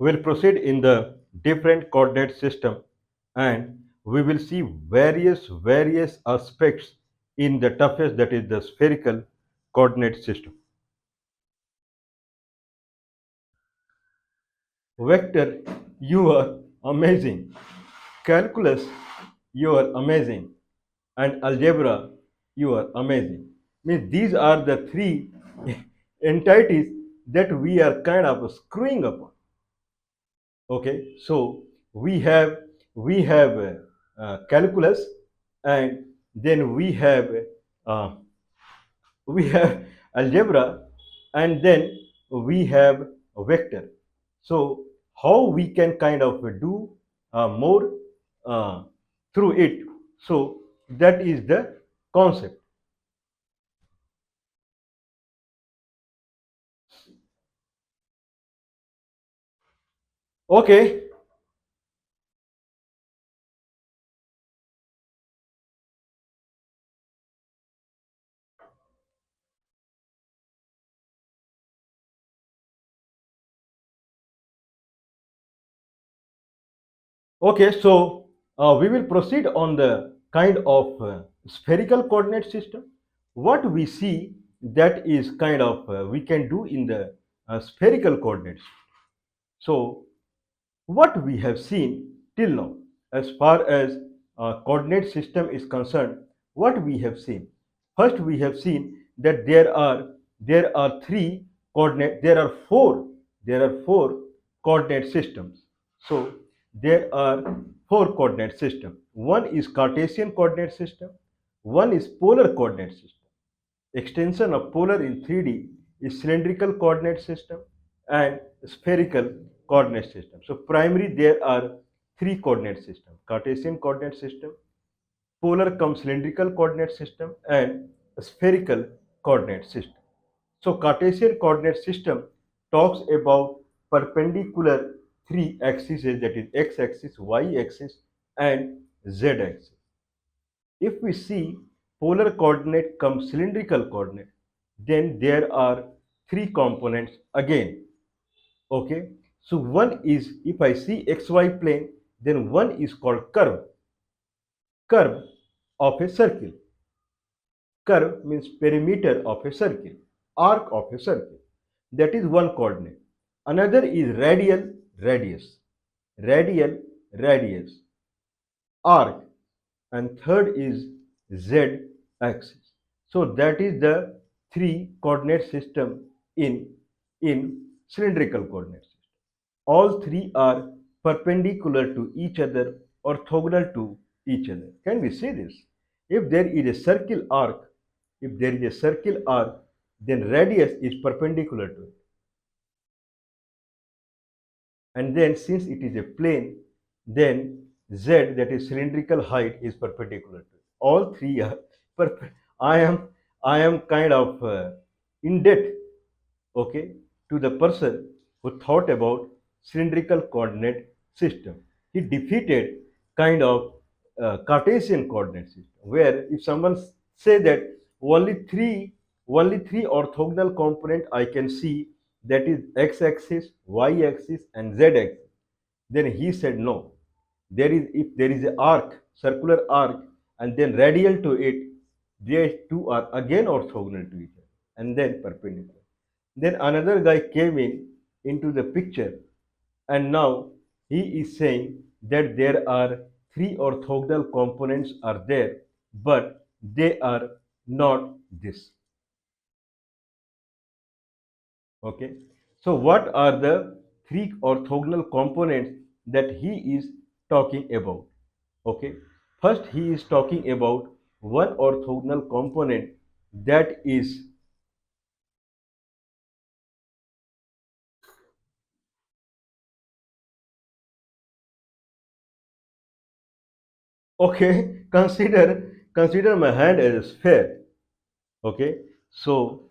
We'll proceed in the different coordinate system, and we will see various aspects in the toughest, that is the spherical coordinate system. Vector, you are amazing. Calculus, you are amazing. And algebra, you are amazing. Means these are the three entities that we are kind of screwing upon. Okay, so we have calculus, and then uh, we have algebra, and then we have a vector. So how we can kind of do more uh, through it? So that is the concept. Okay, okay. So we will proceed on the kind of spherical coordinate system. What we see, that is kind of we can do in the spherical coordinates. So what we have seen till now, as far as coordinate system is concerned, what we have seen, first we have seen that there are three coordinate, there are four coordinate systems. So there are four coordinate systems. One is Cartesian coordinate system, one is polar coordinate system. Extension of polar in 3D is cylindrical coordinate system and spherical coordinate system. So primary there are three coordinate system: Cartesian coordinate system, polar cum cylindrical coordinate system, and spherical coordinate system. So Cartesian coordinate system talks about perpendicular three axes, that is x-axis, y-axis, and z-axis. If we see polar coordinate come cylindrical coordinate, then there are three components again. Okay, so one is, if I see xy plane, then one is called curve of a circle. Curve means perimeter of a circle, arc of a circle. That is one coordinate. Another is radial radius, arc, and third is z axis. So that is the three coordinate system in cylindrical coordinate system. All three are perpendicular to each other, orthogonal to each other. Can we see this? If there is a circle arc, if there is a circle arc, then radius is perpendicular to it. And then since it is a plane, then z, that is cylindrical height, is perpendicular to it. All three are I am kind of in debt, okay, to the person who thought about cylindrical coordinate system. He defeated kind of Cartesian coordinate system, where if someone say that only three only three orthogonal component I can see, that is x-axis, y-axis, and z-axis, then he said no. If there is an arc, circular arc, and then radial to it, they two are again orthogonal to each other and then perpendicular. Then another guy came into the picture, and now he is saying that there are three orthogonal components are there, but they are not this. Okay. So what are the three orthogonal components that he is talking about? Okay. First, he is talking about one orthogonal component, that is, okay, consider my hand as a sphere. Okay. So,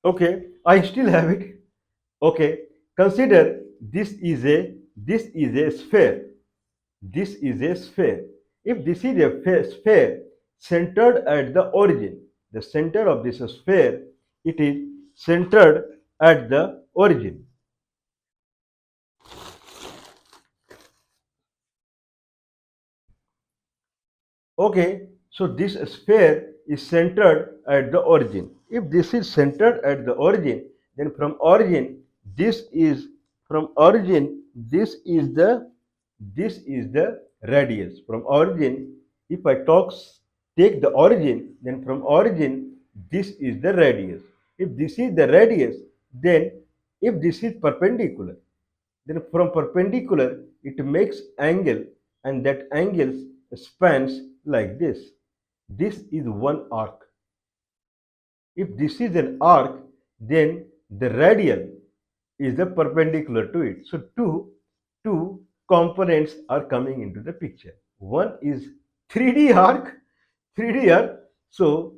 okay, I still have it. Okay, consider this is a sphere. This is a sphere. if this is a sphere centered at the origin, the center of this sphere, it is centered at the origin. Okay, so this sphere is centered at the origin. If this is centered at the origin, then from origin, this is from origin, this is the radius. From origin, if I take the origin, then from origin, this is the radius. If this is the radius, then if this is perpendicular, then from perpendicular it makes angle, and that angle spans like this. This is one arc. If this is an arc, then the radial is the perpendicular to it. So two components are coming into the picture. One is 3D arc, 3D arc. So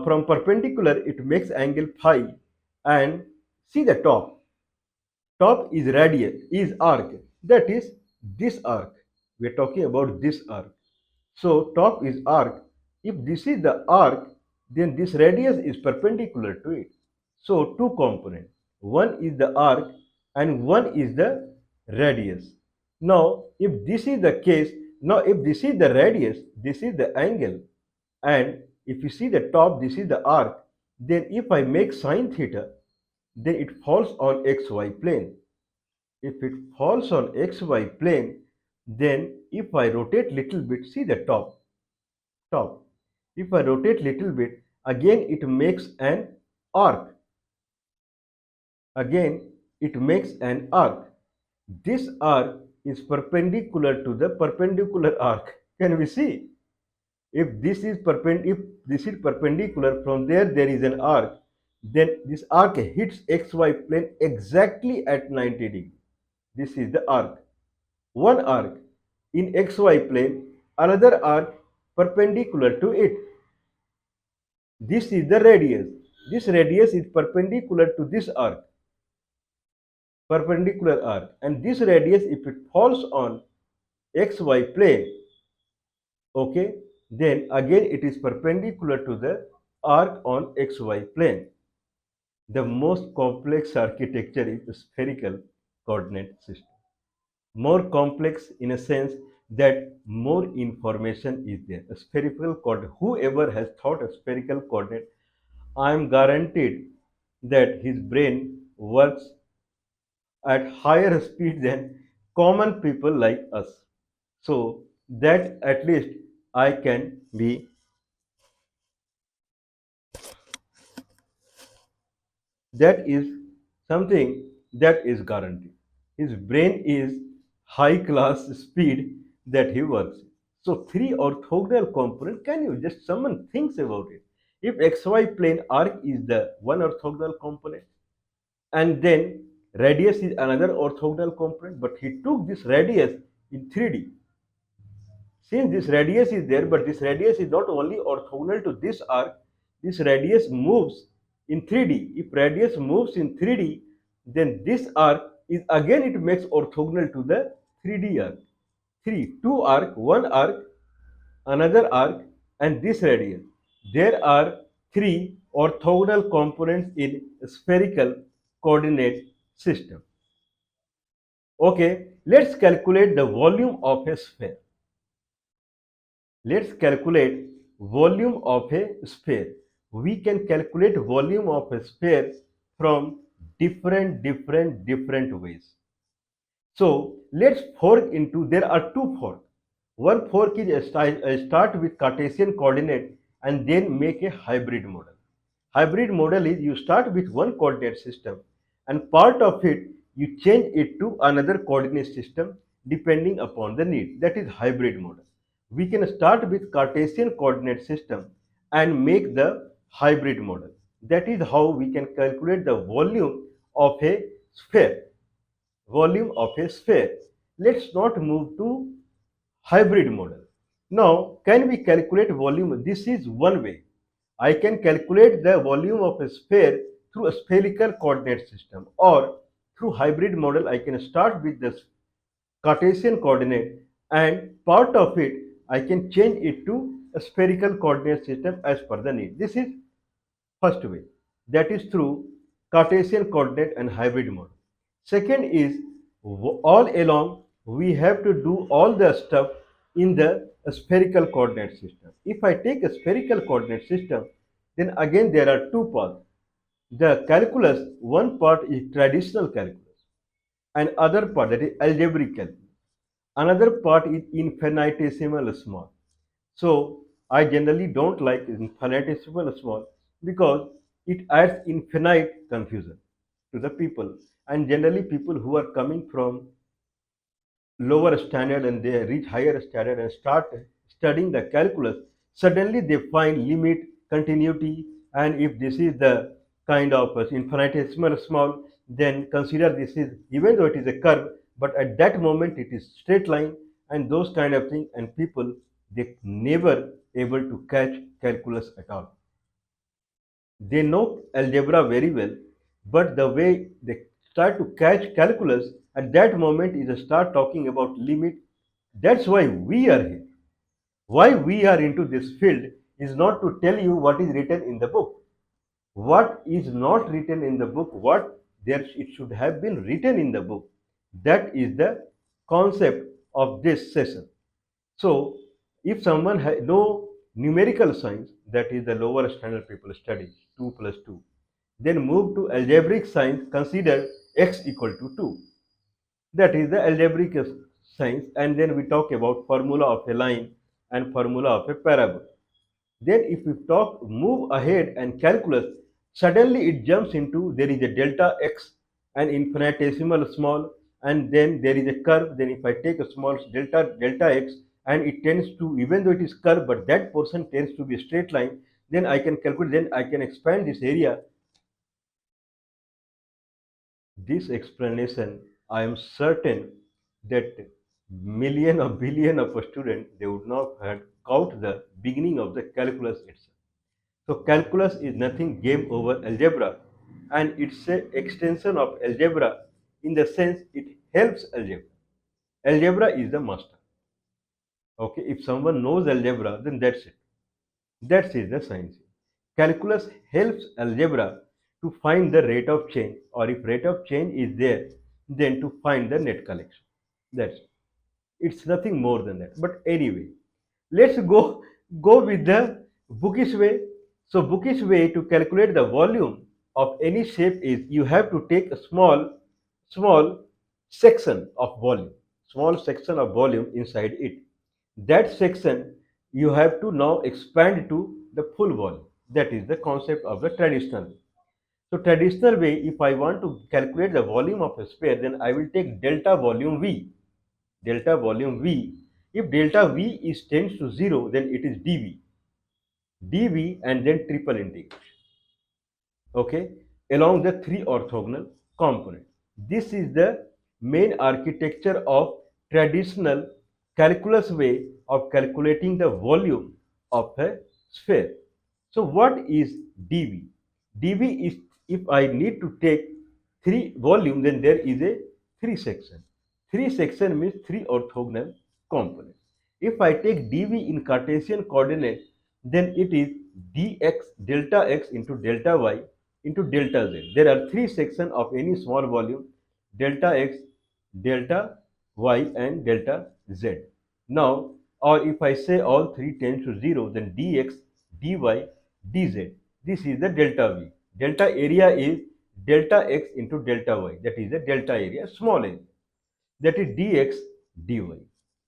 from perpendicular it makes angle phi, and see the top. Top is radial, is arc. That is this arc. We are talking about this arc. So top is arc. If this is the arc, then this radius is perpendicular to it. So two components. One is the arc and one is the radius. Now, if this is the case, now if this is the radius, this is the angle, and if you see the top, this is the arc, then if I make sine theta, then it falls on xy plane. If it falls on xy plane, then if I rotate little bit, see the top. If I rotate little bit, again it makes an arc. Again it makes an arc. This arc is perpendicular to the perpendicular arc. Can we see? If this is perpendicular, from there is an arc, then this arc hits xy plane exactly at 90 degree. This is the arc. One arc in xy plane, another arc perpendicular to it. This is the radius. This radius is perpendicular to this arc, and this radius, if it falls on xy plane, okay, then again it is perpendicular to the arc on xy plane. The most complex architecture is the spherical coordinate system. More complex in a sense that more information is there. A spherical coordinate, whoever has thought a spherical coordinate, I am guaranteed that his brain works at higher speed than common people like us. So that at least I can be, that is something that is guaranteed. His brain is high class speed that he works. So three orthogonal component, can you just, someone thinks about it. If xy plane arc is the one orthogonal component, and then radius is another orthogonal component, but he took this radius in 3D. Since this radius is there, but this radius is not only orthogonal to this arc, this radius moves in 3D. If radius moves in 3D, then this arc is again, it makes orthogonal to the 3D arc. Two arc, one arc, another arc, and this radius. There are three orthogonal components in spherical coordinate system. Okay, let's calculate the volume of a sphere. Let's calculate volume of a sphere. We can calculate volume of a sphere from different ways. So let's fork into, there are two forks. One fork is a start with Cartesian coordinate and then make a hybrid model. Hybrid model is you start with one coordinate system and part of it you change it to another coordinate system depending upon the need. That is hybrid model. We can start with Cartesian coordinate system and make the hybrid model. That is how we can calculate the volume of a sphere. Volume of a sphere. Let's not move to hybrid model. Now, can we calculate volume? This is one way. I can calculate the volume of a sphere through a spherical coordinate system, or through hybrid model I can start with the Cartesian coordinate and part of it I can change it to a spherical coordinate system as per the need. This is first way, that is through Cartesian coordinate and hybrid mode. Second is all along we have to do all the stuff in the spherical coordinate system. If I take a spherical coordinate system, then again there are two parts. The calculus, one part is traditional calculus, and other part, that is algebraic calculus. Another part is infinitesimal small. So I generally don't like infinitesimal small because it adds infinite confusion to the people. And generally people who are coming from lower standard and they reach higher standard and start studying the calculus, suddenly they find limit, continuity, and if this is the kind of infinitesimal small, then consider this is, even though it is a curve, but at that moment it is straight line and those kind of things, and people, they never able to catch calculus at all. They know algebra very well, but the way they start to catch calculus at that moment is to start talking about limit. That's why we are here. Why we are into this field is not to tell you what is written in the book. What is not written in the book, what there it should have been written in the book. That is the concept of this session. So, if someone know numerical science, that is the lower standard people study 2 plus 2, then move to algebraic science, consider x equal to 2. That is the algebraic science, and then we talk about formula of a line and formula of a parabola. Then if we talk, move ahead and calculus, suddenly it jumps into there is a delta x and infinitesimal small, and then there is a curve. Then if I take a small delta x and it tends to, even though it is curve, but that portion tends to be a straight line, then I can calculate, then I can expand this area. This explanation, I am certain that million or billion of students, they would not have caught the beginning of the calculus itself. So calculus is nothing game over algebra, and it's a extension of algebra in the sense it helps algebra. Algebra is the master. Okay, if someone knows algebra, then that's it. That is the science. Calculus helps algebra to find the rate of change, or if rate of change is there, then to find the net collection. That's it. It's nothing more than that. But anyway, let's go with the bookish way. So bookish way to calculate the volume of any shape is you have to take a small section of volume, small section of volume inside it. That section you have to now expand to the full volume. That is the concept of the traditional way. So traditional way, if I want to calculate the volume of a sphere, then I will take delta volume V. Delta volume V. If delta V is tends to 0, then it is dV. dV and then triple integration. Okay, along the three orthogonal components. This is the main architecture of traditional calculus way of calculating the volume of a sphere. So what is dV? dV is, if I need to take three volume, then there is a three section. Three section means three orthogonal components. If I take dV in Cartesian coordinate, then it is dx delta x into delta y into delta z. There are three sections of any small volume: delta x, delta y, and delta z. Now, or if I say all three tends to 0, then dx, dy, dz. This is the delta v. Delta area is delta x into delta y. That is the delta area, small area. That is dx, dy.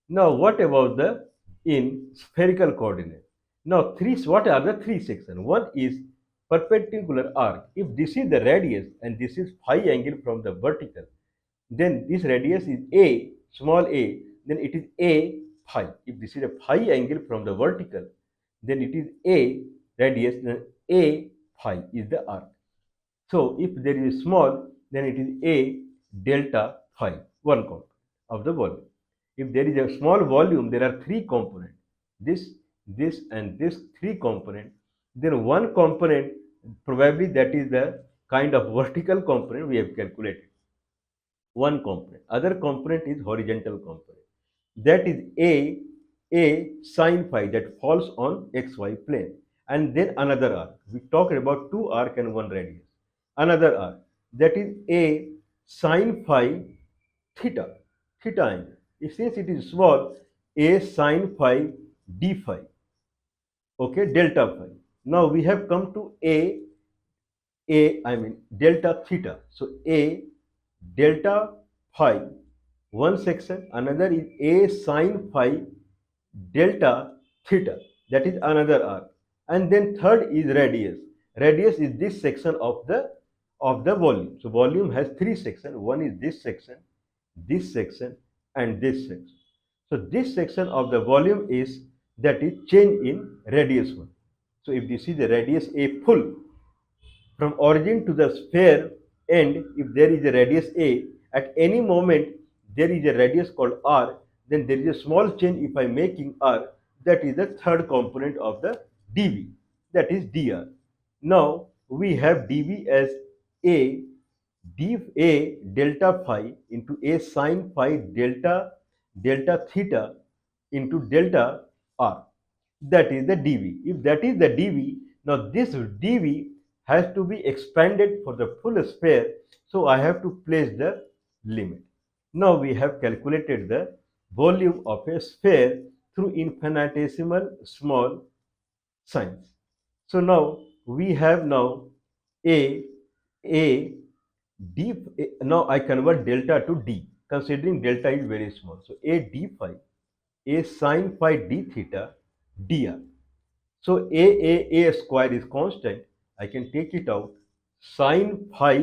Now, what about the in spherical coordinate? Now, what are the three sections? One is perpendicular arc. If this is the radius and this is phi angle from the vertical, then this radius is a, small a, then it is a phi. If this is a phi angle from the vertical, then it is a radius, then a phi is the arc. So if there is small, then it is a delta phi, one component of the volume. If there is a small volume, there are three components, this, and this three component. Then one component, probably that is the kind of vertical component we have calculated. One component. Other component is horizontal component. That is a A sine phi that falls on xy plane, and then another arc. We talked about two arc and one radius. Another arc, that is A sine phi theta, theta angle. Since it is small, A sine phi d phi, okay, delta phi. Now we have come to I mean delta theta. So A delta phi, one section, another is A sine phi delta theta, that is another arc, and then third is radius. Radius is this section of the volume. So volume has three sections. One is this section, and this section. So this section of the volume is, that is change in radius one. So if this is the radius A full, from origin to the sphere end, if there is a radius A, at any moment there is a radius called r, then there is a small change if I am making r, that is the third component of the dv, that is dr. Now we have dv as a a delta phi into a sine phi delta theta into delta r, that is the dv. If that is the dv, now this dv has to be expanded for the full sphere, so I have to place the limit. Now we have calculated the volume of a sphere through infinitesimal small signs. So now we have now a a d. Now I convert delta to d, considering delta is very small. So a d phi, a sine phi d theta dr. So a square is constant. I can take it out. Sine phi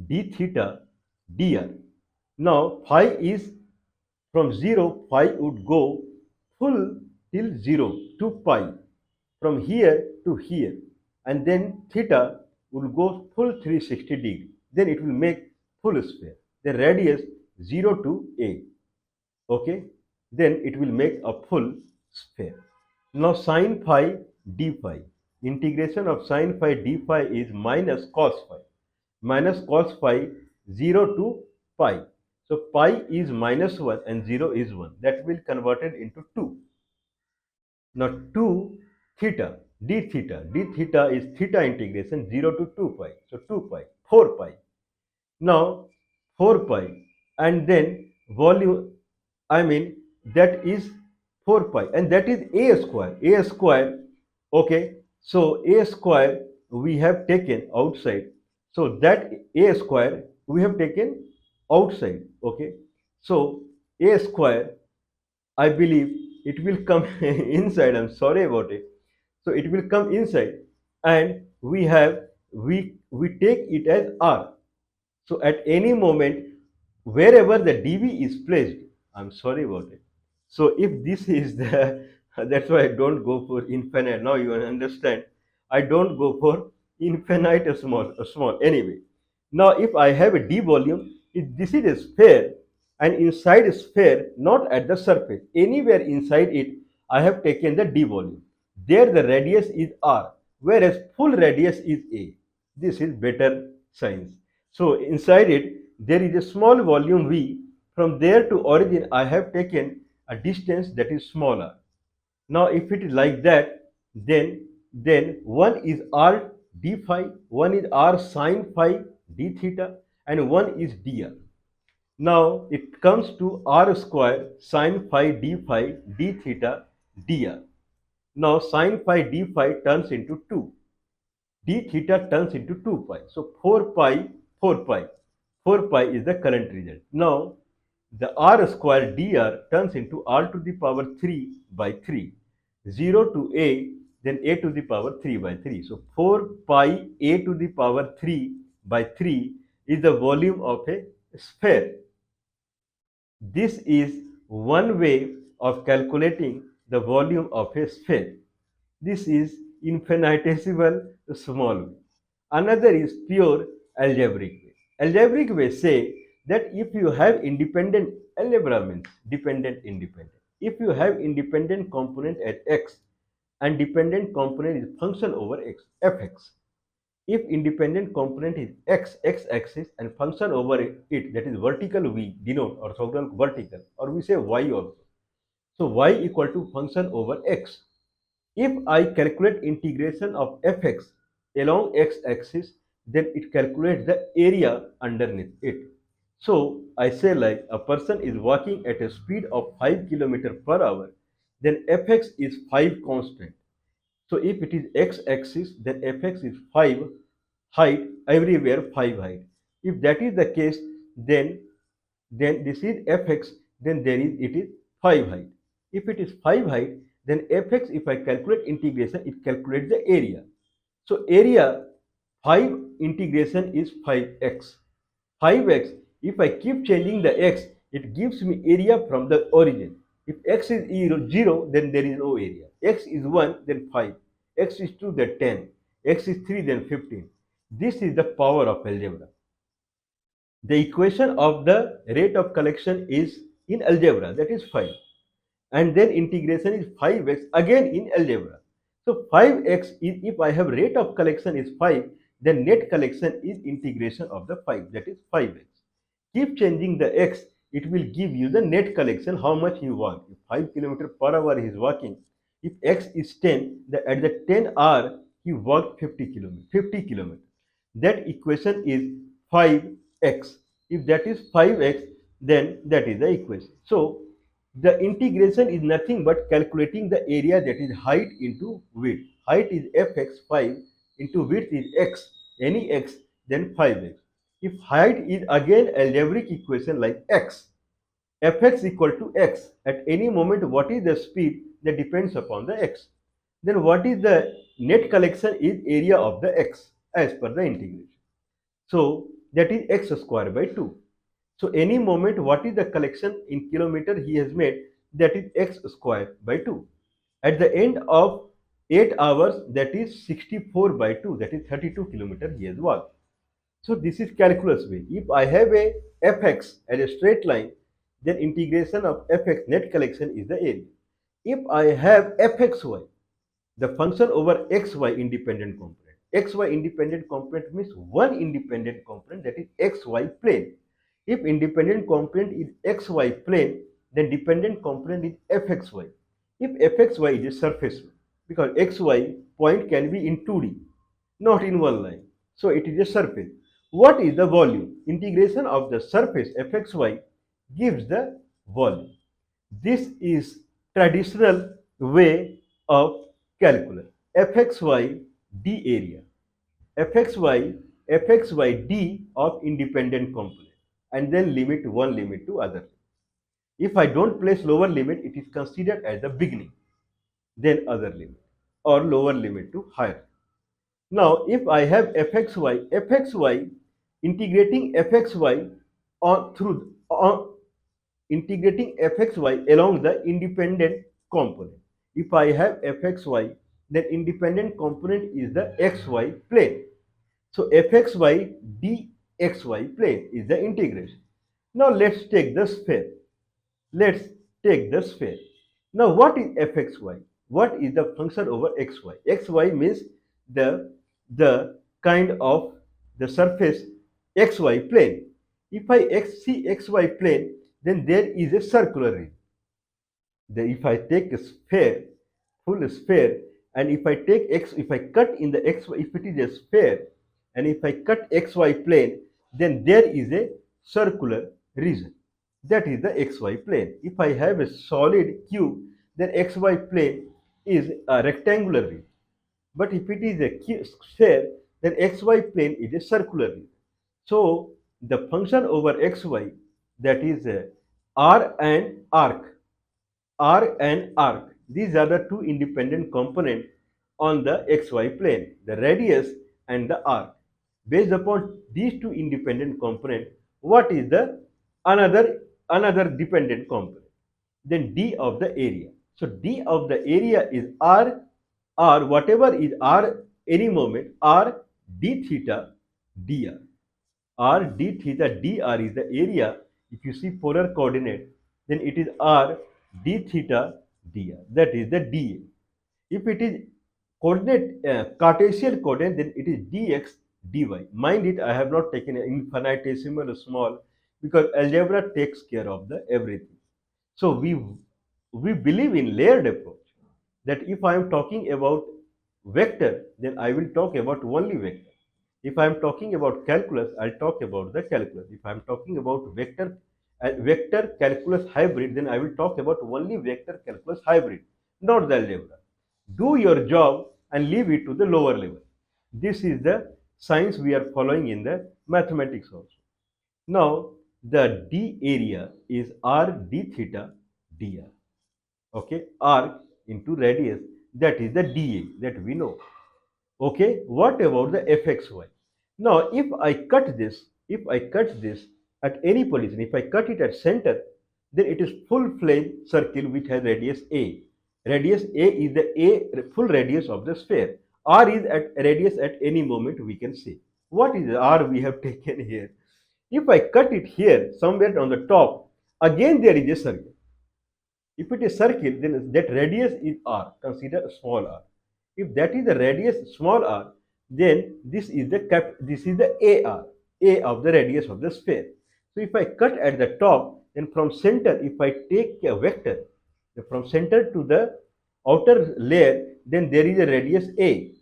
d theta dr. Now phi is from 0, phi would go full till 0 to pi, from here to here, and then theta will go full 360 degree. Then it will make full sphere. The radius 0 to a. Okay, then it will make a full sphere. Now sine phi d phi, integration of sine phi d phi is minus cos phi. Minus cos phi 0 to pi. So pi is minus 1 and 0 is 1. That will converted into 2. Now 2 theta, d theta is theta integration 0 to 2 pi. So 2 pi, 4 pi. Now 4 pi, and then volume, I mean that is 4 pi, and that is a square. A square, okay. So a square we have taken outside. So that a square we have taken outside, okay. So a square, I believe it will come inside. I'm sorry about it. So it will come inside, and we take it as r. So at any moment, wherever the dv is placed, I'm sorry about it. So if this is the, that's why I don't go for infinite. Now you understand. I don't go for infinite small. Anyway, now if I have a d volume, if this is a sphere, and inside a sphere, not at the surface, anywhere inside it, I have taken the d volume. There the radius is r, whereas full radius is a. This is better science. So inside it, there is a small volume V. From there to origin, I have taken a distance that is smaller. Now, if it is like that, then one is r d phi, one is r sine phi d theta, and one is dr. Now it comes to r square sine phi d theta dr. Now sine phi d phi turns into 2. D theta turns into 2 pi. So 4 pi, 4 pi. 4 pi is the current result. Now the r square dr turns into r to the power 3 by 3. 0 to a, then a to the power 3 by 3. So 4 pi a to the power 3 by 3 is the volume of a sphere. This is one way of calculating the volume of a sphere. This is infinitesimal small. Another is pure algebraic way. Algebraic way say that if you have independent, algebra means dependent, independent. If you have independent component at x and dependent component is function over x, fx. If independent component is x-axis, and function over it, that is vertical, we denote orthogonal vertical, or we say y also. So y equal to function over x. If I calculate integration of fx along x-axis, then it calculates the area underneath it. So I say like a person is walking at a speed of 5 km per hour, then fx is 5 constant. So if it is x-axis, then fx is 5 height, everywhere 5 height. If that is the case, then this is fx, then it is 5 height. If it is 5 height, then fx, if I calculate integration, it calculates the area. So area 5 integration is 5x. 5x, if I keep changing the x, it gives me area from the origin. If x is 0, then there is no area. X is 1, then 5. X is 2, then 10. X is 3, then 15. This is the power of algebra. The equation of the rate of collection is in algebra, that is 5. And then integration is 5x again in algebra. So 5x is, if I have rate of collection is 5, then net collection is integration of the 5, that is 5x. Keep changing the x, it will give you the net collection, how much he walked. If 5 km per hour he is walking, if x is 10, at the 10 hour he walked 50 km. 50 km. That equation is 5x. If that is 5x, then that is the equation. So the integration is nothing but calculating the area, that is height into width. Height is fx 5 into width is x, any x, then 5x. If height is again algebraic equation like x, fx equal to x. At any moment, what is the speed that depends upon the x. Then what is the net collection is area of the x as per the integration. So that is x square by 2. So any moment, what is the collection in kilometer he has made, that is x square by 2. At the end of 8 hours, that is 64 by 2, that is 32 kilometer he has walked. So this is calculus way. If I have a fx as a straight line, then integration of fx net collection is the area. If I have fxy, the function over xy independent component. Xy independent component means one independent component, that is xy plane. If independent component is xy plane, then dependent component is fxy. If fxy is a surface, because xy point can be in 2D, not in one line. So it is a surface. What is the volume? Integration of the surface fxy gives the volume. This is traditional way of calculus. Fxy d area. Fxy d of independent component, and then limit one limit to other. If I don't place lower limit, it is considered as the beginning, then other limit, or lower limit to higher. Now, if I have fxy integrating fxy on integrating fxy along the independent component. If I have fxy, then independent component is the xy plane. So fxy dxy plane is the integration. Now let's take the sphere. Let's take the sphere. Now what is fxy? What is the function over xy? Xy means the kind of the surface xy plane. If I see xy plane, then there is a circular ring. If I take a sphere, full sphere, and if I take if I cut in the xy, if it is a sphere, and if I cut xy plane, then there is a circular region. That is the xy plane. If I have a solid cube, then xy plane is a rectangular region. But if it is a sphere, then xy plane is a circular region. So the function over xy, that is r and arc. R and arc. These are the two independent components on the xy plane, the radius and the arc. Based upon these two independent components, what is the another dependent component? Then d of the area. So d of the area is r whatever is r any moment, r d theta dr. R d theta dr is the area. If you see polar coordinate, then it is r d theta dr. That is the dA. If it is coordinate Cartesian coordinate, then it is dx dy. Mind it, I have not taken an infinitesimal small, because algebra takes care of the everything. So we we believe in layered approach, that if I am talking about vector, then I will talk about only vector. If I am talking about calculus, I'll talk about the calculus. If I am talking about vector calculus hybrid, then I will talk about only vector calculus hybrid, not the algebra. Do your job and leave it to the lower level. This is the science we are following in the mathematics also. Now, the D area is r d theta dr. Okay, arc into radius, that is the dA that we know. Okay, what about the fxy? Now, if I cut this at any position, if I cut it at center, then it is full-fledged circle which has radius a. Radius a is the full radius of the sphere. R is at radius at any moment we can say. What is R we have taken here? If I cut it here somewhere on the top, again there is a circle. If it is circle, then that radius is r. Consider small r. If that is the radius small r, then this is the AR, A of the radius of the sphere. So if I cut at the top, then from center, if I take a vector, from center to the outer layer, then there is a radius A.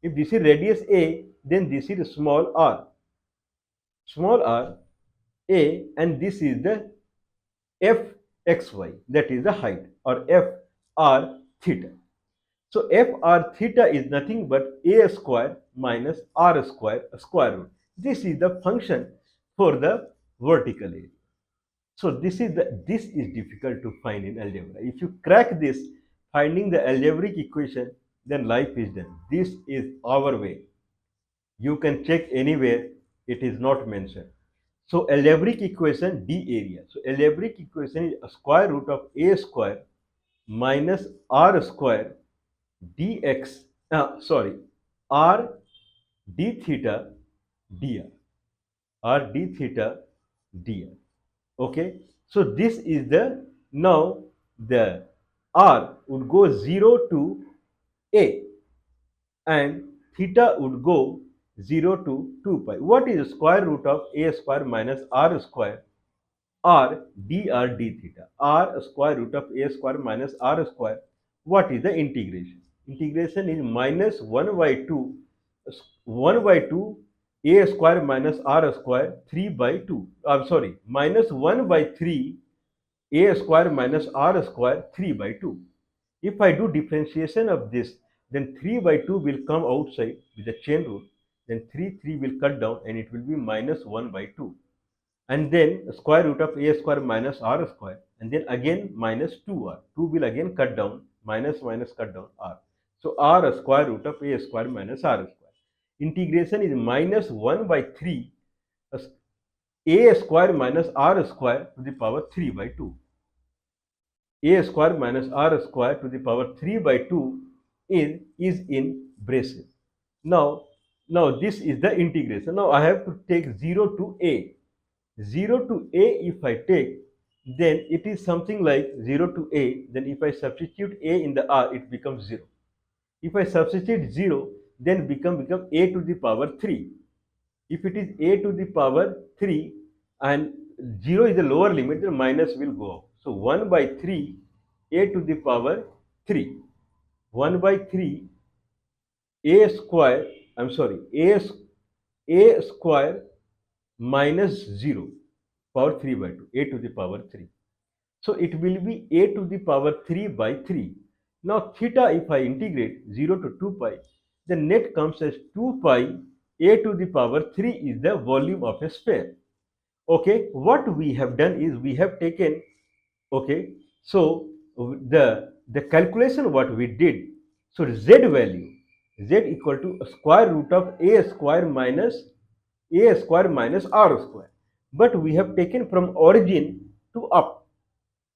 If this is radius A, then this is small r, A, and this is the fxy, that is the height, or fr theta. So fr theta is nothing but a square minus r square square root. This is the function for the vertical area. So this is difficult to find in algebra. If you crack this, finding the algebraic equation, then life is done. This is our way. You can check anywhere, it is not mentioned. So algebraic equation D area. So algebraic equation is a square root of a square minus r square dx, r d theta dr, r d theta dr. Okay, so this is the, now the r would go 0 to a and theta would go 0 to 2 pi. What is the square root of a square minus r square? R dr d theta. R square root of a square minus r square. What is the integration? Integration is minus 1 by 2 a square minus r square 3 by 2. I'm sorry, minus 1 by 3 a square minus r square 3 by 2. If I do differentiation of this, then 3 by 2 will come outside with the chain rule. Then 3 will cut down and it will be minus 1 by 2. And then square root of a square minus r square, and then again minus 2r. 2 will again cut down, minus cut down r. So r square root of a square minus r square. Integration is minus 1 by 3 a square minus r square to the power 3 by 2. A square minus r square to the power 3 by 2 is in braces. Now this is the integration. Now I have to take 0 to a. 0 to a if I take, then it is something like 0 to a. Then if I substitute a in the r, it becomes 0. If I substitute 0, then become a to the power 3. If it is a to the power 3 and 0 is the lower limit, then minus will go out. So 1 by 3 a to the power 3. 1 by 3 a square, a square minus 0 power 3 by 2, a to the power 3. So it will be a to the power 3 by 3. Now theta, if I integrate 0 to 2 pi, the net comes as 2 pi a to the power 3 is the volume of a sphere. Okay, what we have done is we have taken, okay, so the calculation what we did, so z value, z equal to square root of a square minus r square, but we have taken from origin to up,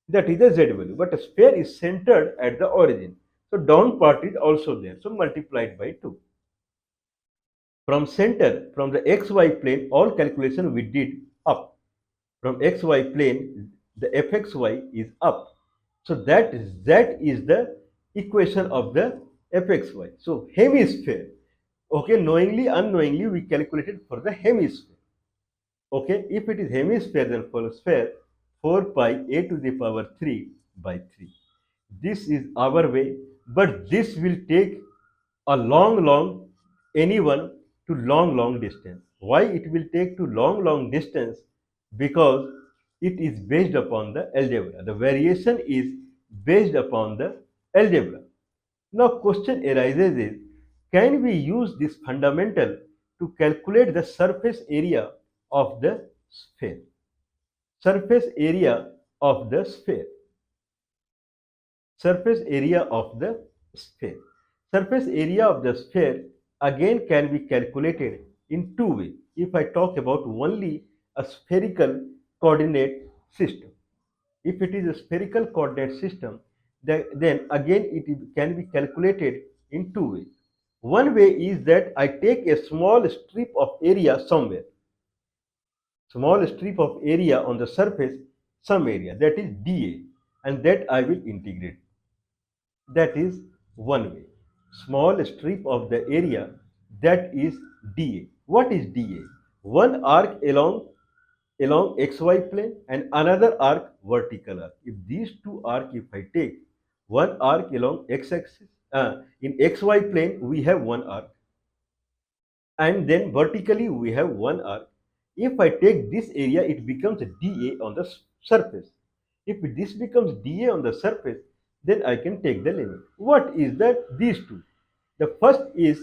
that is the z value, but a sphere is centered at the origin, so down part is also there, so multiplied by 2. From center, from the xy plane, all calculation we did up. From xy plane, the fxy is up. So that is the equation of the fxy. So hemisphere. Okay, knowingly, unknowingly, we calculated for the hemisphere. Okay, if it is hemisphere, then for sphere, 4 pi a to the power 3 by 3. This is our way, but this will take a long anyone to long distance. Why it will take to long distance? Because it is based upon the algebra. The variation is based upon the algebra. Now question arises is, can we use this fundamental to calculate the surface area of the sphere? Surface area of the sphere. Surface area of the sphere. Surface area of the sphere again can be calculated in two ways. If I talk about only a spherical coordinate system, if it is a spherical coordinate system, then again it can be calculated in two ways. One way is that I take a small strip of area somewhere, small strip of area on the surface, some area, that is dA, and that I will integrate. That is one way. Small strip of the area, that is dA. What is dA? One arc along xy plane and another arc vertical arc. If these two arc, if I take one arc along x-axis, in xy plane we have one arc, and then vertically we have one arc. If I take this area, it becomes dA on the surface. If this becomes dA on the surface, then I can take the limit. What is that? These two. The first is,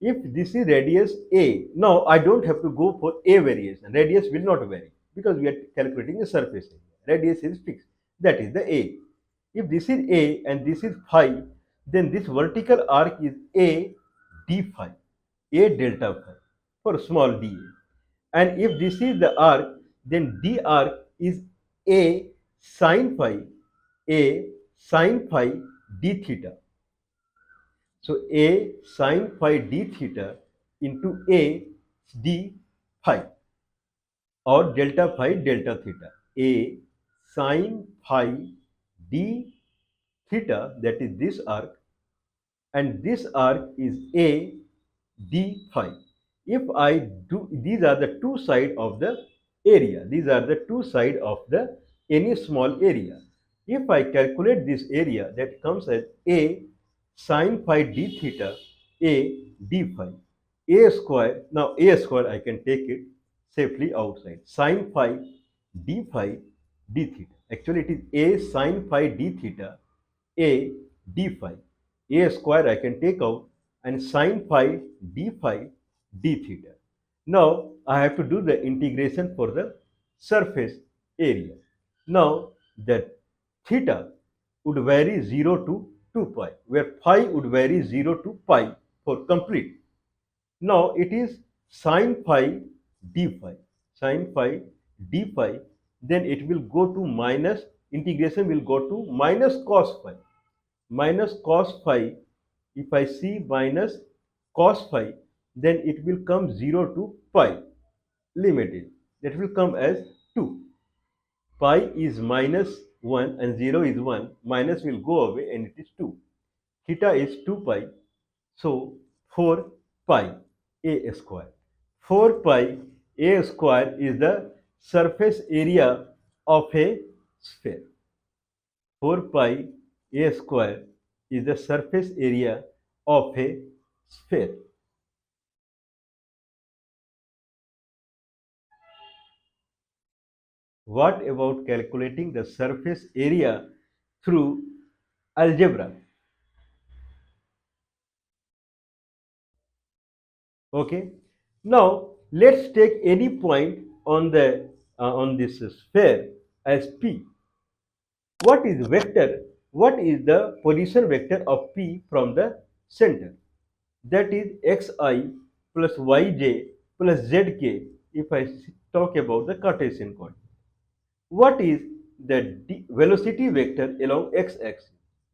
if this is radius A, now I don't have to go for A variation. Radius will not vary because we are calculating a surface area. Radius is fixed. That is the A. If this is A and this is phi, then this vertical arc is A d phi, A delta phi for small dA. And if this is the arc, then d arc is A sine phi, A sine phi d theta. So A sine phi d theta into A d phi, or delta phi delta theta. A sine phi d theta, that is this arc, and this arc is A d phi. If I do, these are the two sides of the area. These are the two sides of the any small area. If I calculate this area, that comes as A sine phi d theta, A d phi, A square. Now A square I can take it safely outside. Sine phi d phi d theta. Actually it is A sine phi d theta, A d phi. A square I can take out, and sine phi d theta. Now I have to do the integration for the surface area. Now the theta would vary 0 to 2 pi, where phi would vary 0 to pi for complete. Now it is sine phi d phi, sine phi d phi, then it will go to minus, integration will go to minus cos phi. Minus cos phi, if I see minus cos phi, then it will come 0 to pi, limited. That will come as 2. Pi is minus 1 and 0 is 1. Minus will go away and it is 2. Theta is 2 pi. So 4 pi a square. 4 pi a square is the surface area of a sphere. 4 pi a square is the surface area of a sphere. What about calculating the surface area through algebra? Okay. Now let's take any point on the on this sphere as P. What is vector? What is the position vector of P from the center? That is xi plus yj plus zk, if I talk about the Cartesian coordinate. What is the velocity vector along x-axis?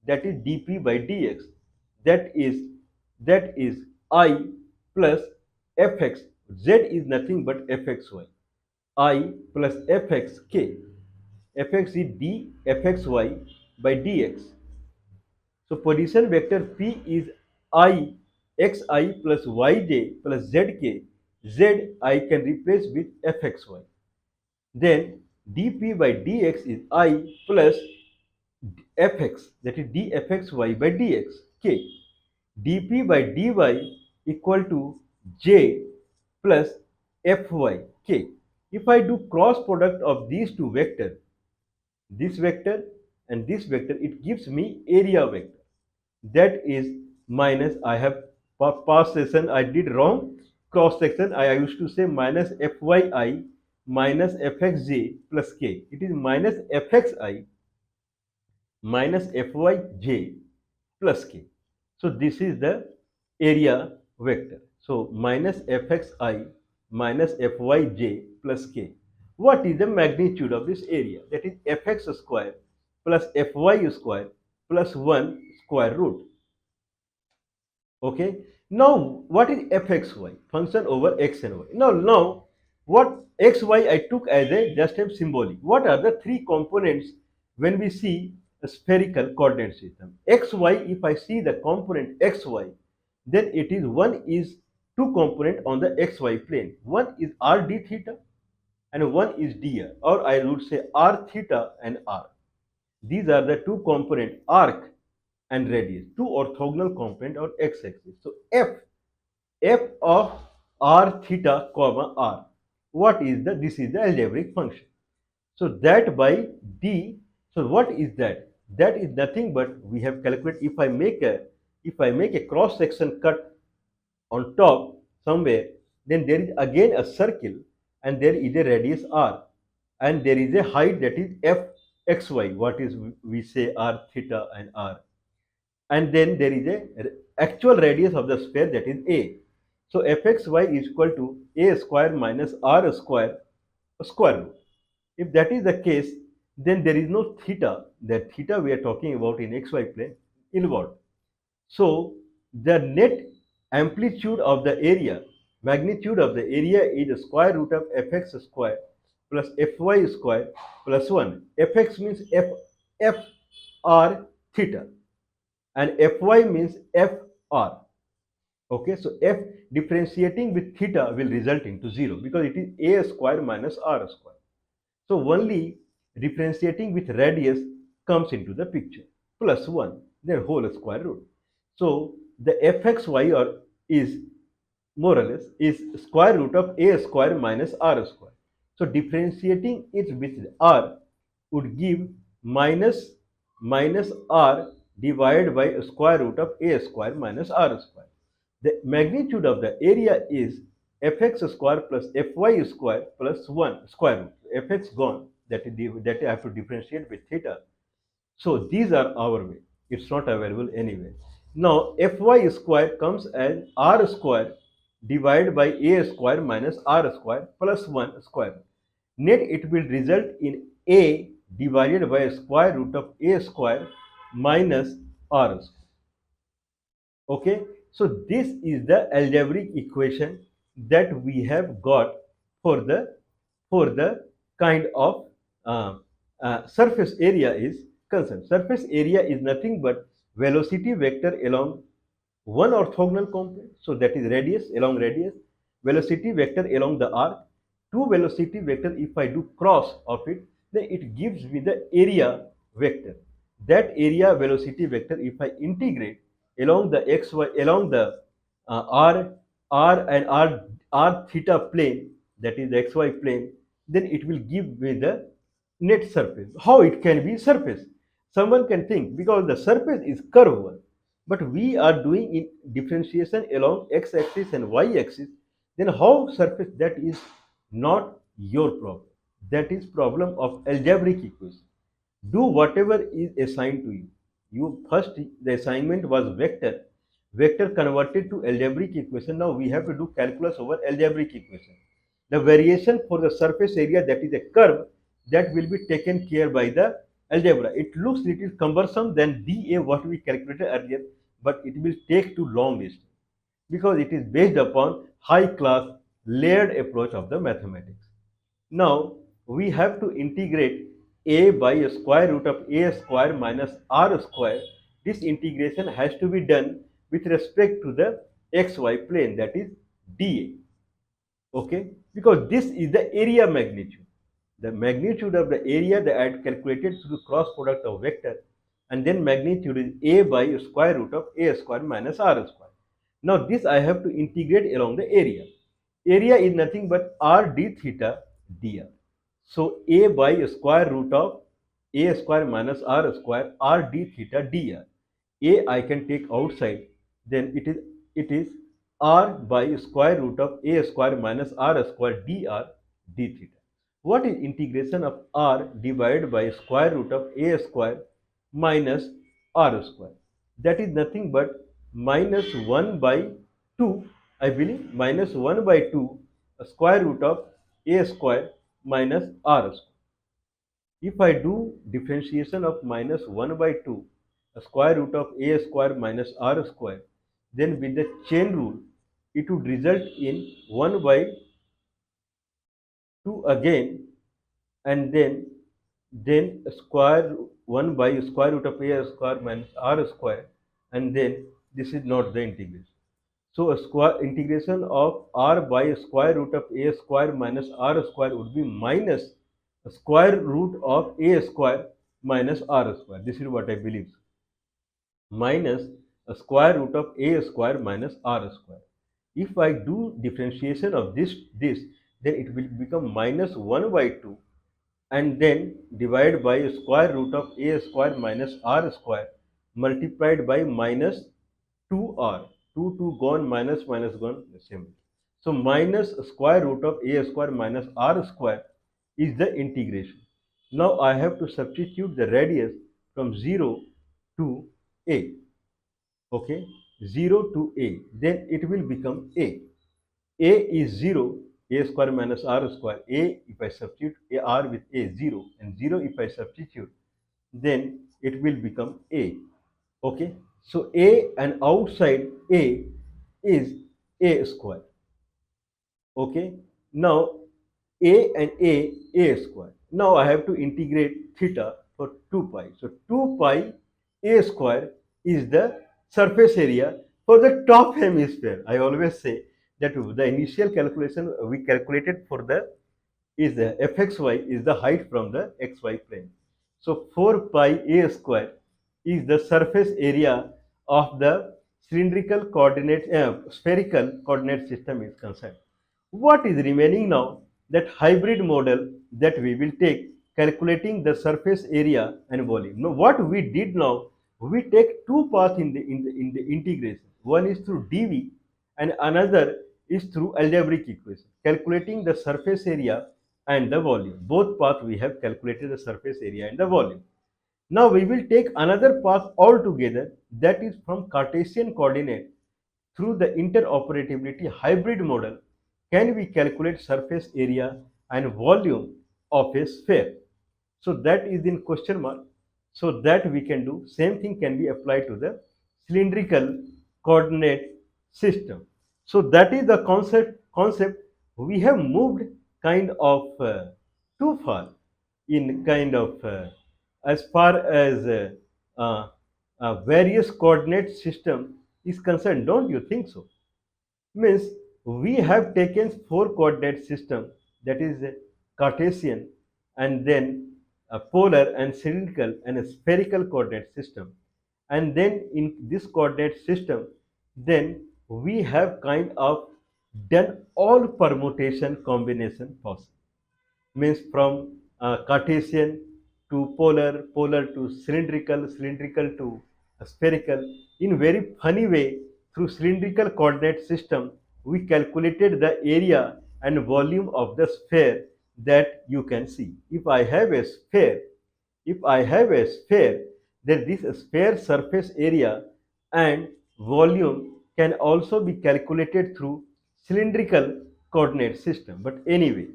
That is dp by dx. That is I plus fx. Z is nothing but fxy. I plus fxk. Fx is d fxy by dx. So position vector P is I xi plus yj plus zk. Z I can replace with fxy. Then dp by dx is I plus fx, that is dfxy by dx, k. dp by dy equal to j plus fy, k. If I do cross product of these two vectors, this vector and this vector, it gives me area vector. That is minus, I have past session I did wrong, cross section I used to say minus fyi minus fxj plus k. It is minus fxi minus fyj plus k. So this is the area vector. So minus fxi minus fyj plus k. What is the magnitude of this area? That is fx square plus fy square plus 1 square root. Okay. Now, what is fxy? Function over x and y. Now, what xy I took as a just a symbolic. What are the three components when we see a spherical coordinate system? Xy, if I see the component xy, then it is one is two component on the xy plane. One is r d theta and one is dr, or I would say r theta and r. These are the two component arc and radius, two orthogonal component on x-axis. So f of r theta comma r. What is the? This is the algebraic function. So that by d. So what is that? That is nothing but we have calculated. If I make a cross section cut on top somewhere, then there is again a circle and there is a radius r and there is a height that is f xy. What is we say r theta and r, and then there is a actual radius of the sphere, that is a. So fxy is equal to a square minus r square square root. If that is the case, then there is no theta. That theta we are talking about in xy plane involved. So the net amplitude of the area, magnitude of the area, is the square root of fx square plus fy square plus 1. Fx means f r theta and fy means fr. Okay, so f differentiating with theta will result into 0 because it is a square minus r square. So only differentiating with radius comes into the picture, plus 1, then whole square root. So the fxy is more or less is square root of a square minus r square. So differentiating it with r would give minus r divided by square root of a square minus r square. The magnitude of the area is fx square plus fy square plus 1 square root. Fx gone, that I have to differentiate with theta. So these are our way. It's not available anywhere. Now fy square comes as r square divided by a square minus r square plus 1 square root. Net it will result in a divided by square root of a square minus r square. Okay, so this is the algebraic equation that we have got for the kind of surface area is concerned. Surface area is nothing but velocity vector along one orthogonal component, so that is radius, along radius, velocity vector along the arc, two velocity vector. If I do cross of it, then it gives me the area vector. That area velocity vector, if I integrate along the xy, along the r and r theta plane, that is the xy plane, then it will give me the net surface. How it can be surface? Someone can think because the surface is curved one, but we are doing in differentiation along x-axis and y-axis. Then how surface? That is not your problem. That is problem of algebraic equation. Do whatever is assigned to you. You first, the assignment was vector, vector converted to algebraic equation. Now we have to do calculus over algebraic equation. The variation for the surface area, that is a curve, that will be taken care by the algebra. It looks little cumbersome than dA what we calculated earlier, but it will take too long distance because it is based upon high class layered approach of the mathematics. Now we have to integrate a by a square root of a square minus r square. This integration has to be done with respect to the xy plane, that is dA. Okay, because this is the area magnitude. The magnitude of the area that I had calculated through cross product of vector and then magnitude is a by square root of a square minus r square. Now this I have to integrate along the area. Area is nothing but r d theta dr. So a by square root of a square minus r square r d theta dr. A I can take outside, then it is r by square root of a square minus r square dr d theta. What is integration of r divided by square root of a square minus r square? That is nothing but minus 1 by 2, I believe, minus 1 by 2 square root of a square minus r square. If I do differentiation of minus 1 by 2 square root of a square minus r square, then with the chain rule, it would result in 1 by 2 again, and then square 1 by square root of a square minus r square, and then this is not the integration. So a square integration of r by square root of a square minus r square would be minus square root of a square minus r square. This is what I believe. Minus a square root of a square minus r square. If I do differentiation of this, then it will become minus 1 by 2, and then divide by square root of a square minus r square multiplied by minus 2r. 2 gone, minus gone, the same. So minus square root of a square minus r square is the integration. Now I have to substitute the radius from 0 to a. Okay, 0 to a. Then it will become a. A is 0, a square minus r square. A, if I substitute a r with a, 0, and 0 if I substitute, then it will become a. Okay, so a and outside a is a square. Okay, now a and a square. Now I have to integrate theta for 2 pi. So 2 pi a square is the surface area for the top hemisphere. I always say that the initial calculation we calculated for the is the fxy is the height from the xy plane. So 4 pi a square is the surface area of the cylindrical coordinate spherical coordinate system is concerned. What is remaining now? That hybrid model that we will take, calculating the surface area and volume. Now what we did now, we take two paths in the integration. One is through dv and another is through algebraic equation, calculating the surface area and the volume. Both paths we have calculated the surface area and the volume. Now we will take another path altogether, that is from Cartesian coordinate. Through the interoperability hybrid model, can we calculate surface area and volume of a sphere? So that is in question mark. So that we can do. Same thing can be applied to the cylindrical coordinate system. So that is the concept. We have moved kind of too far in kind of as far as various coordinate system is concerned. Don't you think so? Means we have taken four coordinate system, that is Cartesian, and then a polar and cylindrical and a spherical coordinate system, and then in this coordinate system, then we have kind of done all permutation combination possible. Means from Cartesian to polar, polar to cylindrical, cylindrical to spherical. In very funny way, through cylindrical coordinate system, we calculated the area and volume of the sphere that you can see. If I have a sphere, then this sphere surface area and volume can also be calculated through cylindrical coordinate system. But anyway,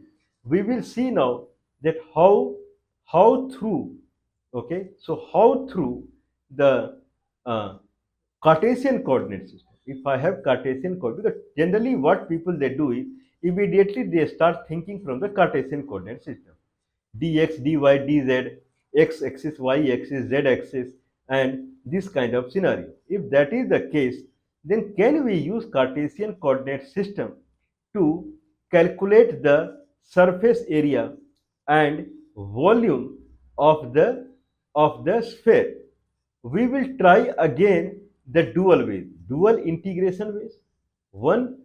we will see now that how through, okay, so how through the Cartesian coordinate system. If I have Cartesian coordinate, because generally what people they do is immediately they start thinking from the Cartesian coordinate system. Dx, dy, dz, x axis, y axis, z axis, and this kind of scenario. If that is the case, then can we use Cartesian coordinate system to calculate the surface area and volume of the sphere? We will try again the dual ways, dual integration ways. One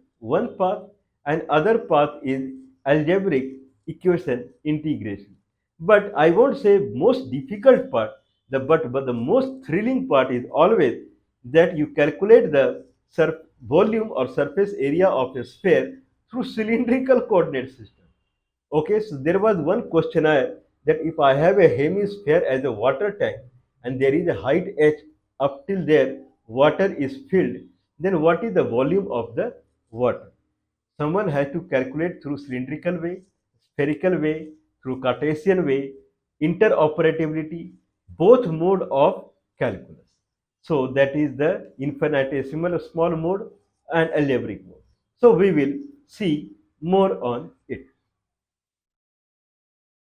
path and other path is algebraic equation integration. But I won't say most difficult part, but the most thrilling part is always that you calculate the volume or surface area of a sphere through cylindrical coordinate system. Okay, so there was one questionnaire that if I have a hemisphere as a water tank and there is a height h up till there, water is filled, then what is the volume of the water? Someone has to calculate through cylindrical way, spherical way, through Cartesian way, interoperability, both mode of calculus. So that is the infinitesimal small mode and algebraic mode. So we will see more on